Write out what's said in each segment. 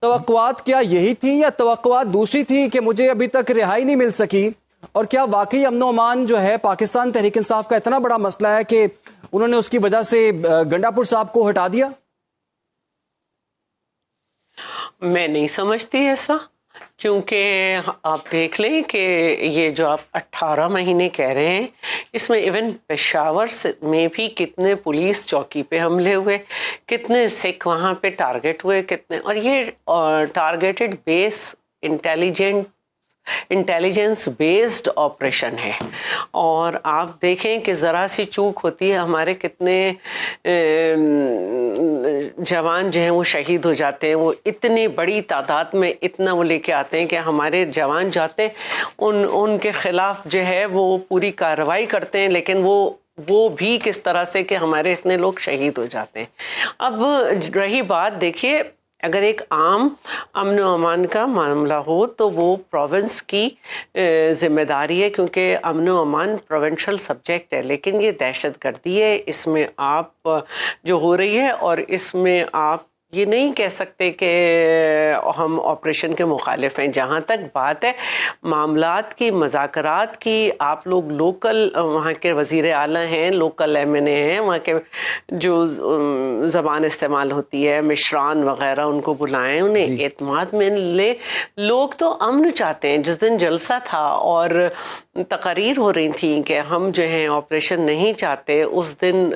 توقعات کیا یہی تھی یا توقعات دوسری تھی کہ مجھے ابھی تک رہائی نہیں مل سکی؟ اور کیا واقعی امن و امان جو ہے پاکستان تحریک انصاف کا اتنا بڑا مسئلہ ہے کہ انہوں نے اس کی وجہ سے گنڈا پور صاحب کو ہٹا دیا؟ میں نہیں سمجھتی ایسا، کیونکہ آپ دیکھ لیں کہ یہ جو آپ 18 مہینے کہہ رہے ہیں، اس میں ایون پشاور میں بھی کتنے پولیس چوکی پہ حملے ہوئے، کتنے سکھ وہاں پہ ٹارگٹ ہوئے، کتنے، اور یہ ٹارگیٹڈ بیس انٹیلیجنس بیسڈ آپریشن ہے۔ اور آپ دیکھیں کہ ذرا سی چوک ہوتی ہے، ہمارے کتنے جوان جو ہیں وہ شہید ہو جاتے ہیں، وہ اتنی بڑی تعداد میں اتنا وہ لے کے آتے ہیں کہ ہمارے جوان جاتے ہیں ان کے خلاف جو ہے وہ پوری کارروائی کرتے ہیں، لیکن وہ بھی کس طرح سے کہ ہمارے اتنے لوگ شہید ہو جاتے ہیں۔ اب رہی بات، دیکھیے اگر ایک عام امن و امان کا معاملہ ہو تو وہ پروونس کی ذمہ داری ہے، کیونکہ امن و امان پروونشل سبجیکٹ ہے، لیکن یہ دہشت گردی ہے، اس میں آپ جو ہو رہی ہے، اور اس میں آپ یہ نہیں کہہ سکتے کہ ہم آپریشن کے مخالف ہیں۔ جہاں تک بات ہے معاملات کی، مذاکرات کی، آپ لوگ لوکل وہاں کے وزیر اعلیٰ ہیں، لوکل ایم این اے ہیں، وہاں کے جو زبان استعمال ہوتی ہے، مشران وغیرہ، ان کو بلائیں، انہیں اعتماد میں لے۔ لوگ تو امن چاہتے ہیں۔ جس دن جلسہ تھا اور تقاریر ہو رہی تھیں کہ ہم جو ہیں آپریشن نہیں چاہتے، اس دن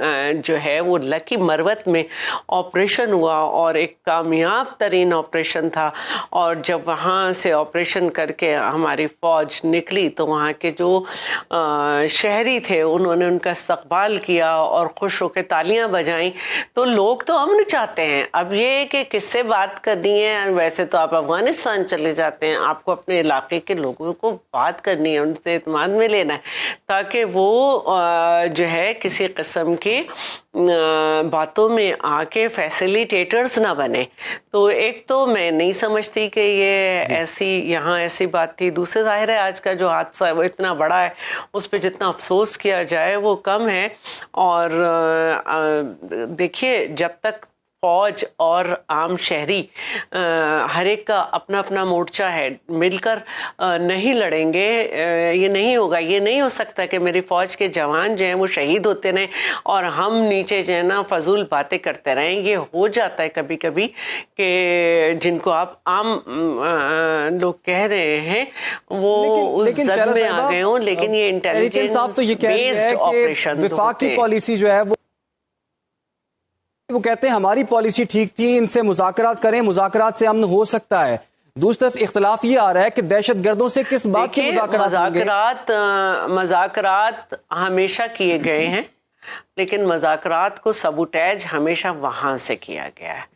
جو ہے وہ لکی مروت میں آپریشن ہوا اور ایک کامیاب ترین آپریشن تھا، اور جب وہاں سے آپریشن کر کے ہماری فوج نکلی تو وہاں کے جو شہری تھے انہوں نے ان کا استقبال کیا اور خوش ہو کے تالیاں بجائیں۔ تو لوگ تو امن چاہتے ہیں۔ اب یہ کہ کس سے بات کرنی ہے، ویسے تو آپ افغانستان چلے جاتے ہیں، آپ کو اپنے علاقے کے لوگوں کو بات کرنی ہے، ان سے اعتماد میں لینا ہے، تاکہ وہ جو ہے کسی قسم کی باتوں میں آ کے فیسیلیٹیٹرز نہ بنے۔ تو ایک تو میں نہیں سمجھتی کہ یہ یہاں ایسی بات تھی۔ دوسرے ظاہر ہے آج کا جو حادثہ ہے وہ اتنا بڑا ہے، اس پہ جتنا افسوس کیا جائے وہ کم ہے۔ اور دیکھیے جب تک فوج اور عام شہری ہر ایک کا اپنا اپنا مورچہ ہے، مل کر نہیں لڑیں گے، یہ نہیں ہوگا۔ یہ نہیں ہو سکتا کہ میری فوج کے جوان جو ہیں وہ شہید ہوتے رہیں اور ہم نیچے جو ہے نا فضول باتیں کرتے رہیں۔ یہ ہو جاتا ہے کبھی کبھی کہ جن کو آپ عام لوگ کہہ رہے ہیں وہ اس زد میں آ گئے ہوں، لیکن یہ انٹیلیجنس بیسڈ آپریشن وفاقی پالیسی جو ہے وہ کہتے ہیں ہماری پالیسی ٹھیک تھی، ان سے مذاکرات کریں، مذاکرات سے امن ہو سکتا ہے۔ دوسری طرف اختلاف یہ آ رہا ہے کہ دہشت گردوں سے کس بات کے مذاکرات ہمیشہ کیے گئے ہیں، لیکن مذاکرات کو سبوٹیج ہمیشہ وہاں سے کیا گیا ہے۔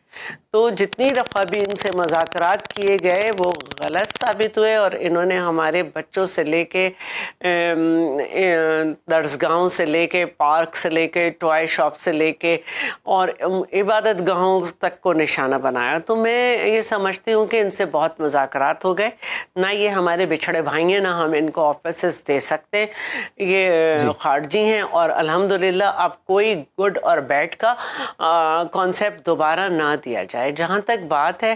تو جتنی دفعہ بھی ان سے مذاکرات کیے گئے وہ غلط ثابت ہوئے، اور انہوں نے ہمارے بچوں سے لے کے درسگاہوں سے لے کے پارک سے لے کے ٹوائے شاپ سے لے کے اور عبادت گاہوں تک کو نشانہ بنایا۔ تو میں یہ سمجھتی ہوں کہ ان سے بہت مذاکرات ہو گئے، نہ یہ ہمارے بچھڑے بھائی ہیں، نہ ہم ان کو آفیسز دے سکتے، یہ خارجی ہیں۔ اور الحمدللہ اب کوئی گڈ اور بیڈ کا کانسیپٹ دوبارہ نہ دیا جائے۔ جہاں تک بات ہے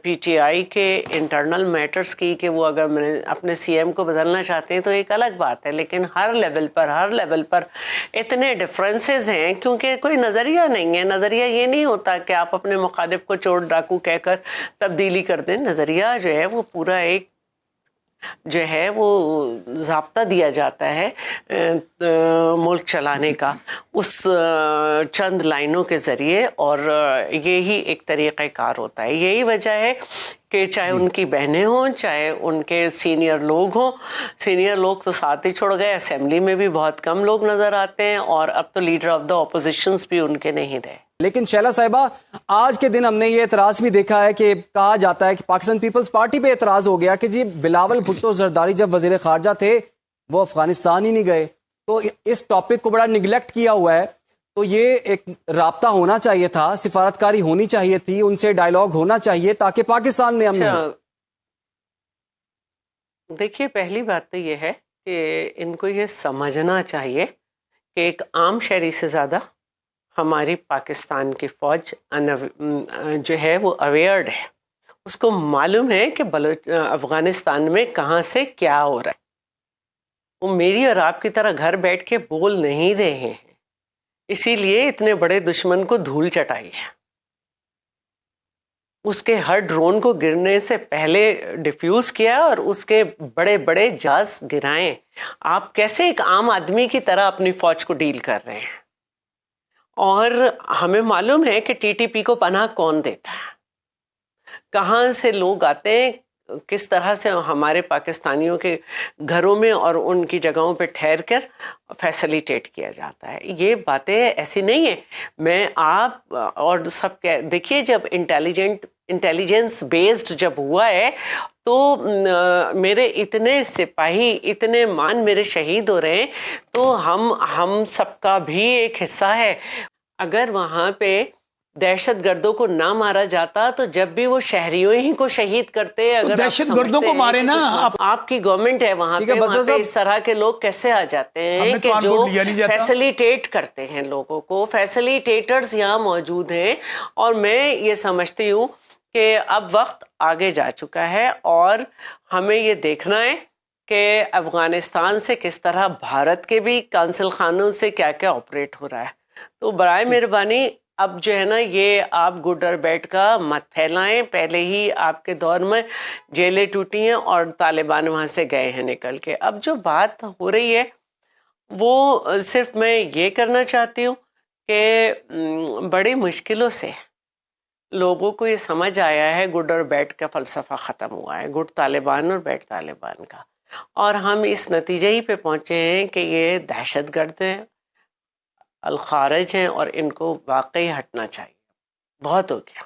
پی ٹی آئی کے انٹرنل میٹرز کی کہ وہ اگر اپنے سی ایم کو بدلنا چاہتے ہیں تو ایک الگ بات ہے، لیکن ہر لیول پر اتنے ڈفرینسز ہیں، کیونکہ کوئی نظریہ نہیں ہے۔ نظریہ یہ نہیں ہوتا کہ آپ اپنے مخالف کو چور ڈاکو کہہ کر تبدیلی کر دیں۔ نظریہ جو ہے وہ پورا ایک جو ہے وہ ضابطہ دیا جاتا ہے ملک چلانے کا اس چند لائنوں کے ذریعے، اور یہی ایک طریقہ کار ہوتا ہے۔ یہی وجہ ہے کہ چاہے ان کی بہنیں ہوں، چاہے ان کے سینئر لوگ ہوں، سینئر لوگ تو ساتھ ہی چھوڑ گئے، اسمبلی میں بھی بہت کم لوگ نظر آتے ہیں، اور اب تو لیڈر آف دا اپوزیشنز بھی ان کے نہیں رہے۔ لیکن شیلا صاحبہ، آج کے دن ہم نے یہ اعتراض بھی دیکھا ہے کہ کہا جاتا ہے کہ پاکستان پیپلز پارٹی پہ اعتراض ہو گیا کہ جی بلاول بھٹو زرداری جب وزیر خارجہ تھے وہ افغانستان ہی نہیں گئے، تو اس ٹاپک کو بڑا نگلیکٹ کیا ہوا ہے۔ تو یہ ایک رابطہ ہونا چاہیے تھا، سفارتکاری ہونی چاہیے تھی، ان سے ڈائیلاگ ہونا چاہیے تاکہ پاکستان میں امن ہو۔ دیکھیے پہلی بات تو یہ ہے کہ ان کو یہ سمجھنا چاہیے کہ ایک عام شہری سے زیادہ ہماری پاکستان کی فوج جو ہے وہ اویئرڈ ہے، اس کو معلوم ہے کہ افغانستان میں کہاں سے کیا ہو رہا ہے. وہ میری اور آپ کی طرح گھر بیٹھ کے بول نہیں رہے ہیں، اسی لیے اتنے بڑے دشمن کو دھول چٹائی ہے. اس کے ہر ڈرون کو گرنے سے پہلے ڈیفیوز کیا اور اس کے بڑے بڑے جہاز گرائیں. آپ کیسے ایک عام آدمی کی طرح اپنی فوج کو ڈیل کر رہے ہیں؟ اور ہمیں معلوم ہے کہ ٹی ٹی پی کو پناہ کون دیتا ہے، کہاں سے لوگ آتے ہیں، کس طرح سے ہمارے پاکستانیوں کے گھروں میں اور ان کی جگہوں پہ ٹھہر کر فیسلیٹیٹ کیا جاتا ہے. یہ باتیں ایسی نہیں ہیں. میں آپ اور سب دیکھیے، جب انٹیلیجنس بیسڈ جب ہوا ہے تو میرے اتنے سپاہی، اتنے میرے شہید ہو رہے ہیں، تو ہم سب کا بھی ایک حصہ ہے. اگر وہاں پہ دہشت گردوں کو نہ مارا جاتا تو جب بھی وہ شہریوں ہی کو شہید کرتے، اگر دہشت گردوں کو مارے نا. آپ کی گورنمنٹ ہے وہاں پہ اس طرح کے لوگ کیسے آ جاتے ہیں کہ جو فیسلیٹیٹ کرتے ہیں لوگوں کو. فیسلیٹیٹرز یہاں موجود ہیں، اور میں یہ سمجھتی ہوں کہ اب وقت آگے جا چکا ہے اور ہمیں یہ دیکھنا ہے کہ افغانستان سے کس طرح بھارت کے بھی کونسل خانوں سے کیا کیا آپریٹ ہو رہا ہے. تو برائے مہربانی اب جو ہے نا، یہ آپ گڈ اور بیڈ کا مت پھیلائیں. پہلے ہی آپ کے دور میں جیلیں ٹوٹی ہیں اور طالبان وہاں سے گئے ہیں نکل کے. اب جو بات ہو رہی ہے وہ صرف میں یہ کرنا چاہتی ہوں کہ بڑی مشکلوں سے لوگوں کو یہ سمجھ آیا ہے، گڈ اور بیڈ کا فلسفہ ختم ہوا ہے، گڈ طالبان اور بیڈ طالبان کا، اور ہم اس نتیجے ہی پہ پہنچے ہیں کہ یہ دہشت گرد ہیں، الخارج ہیں، اور ان کو واقعی ہٹنا چاہیے. بہت ہو گیا.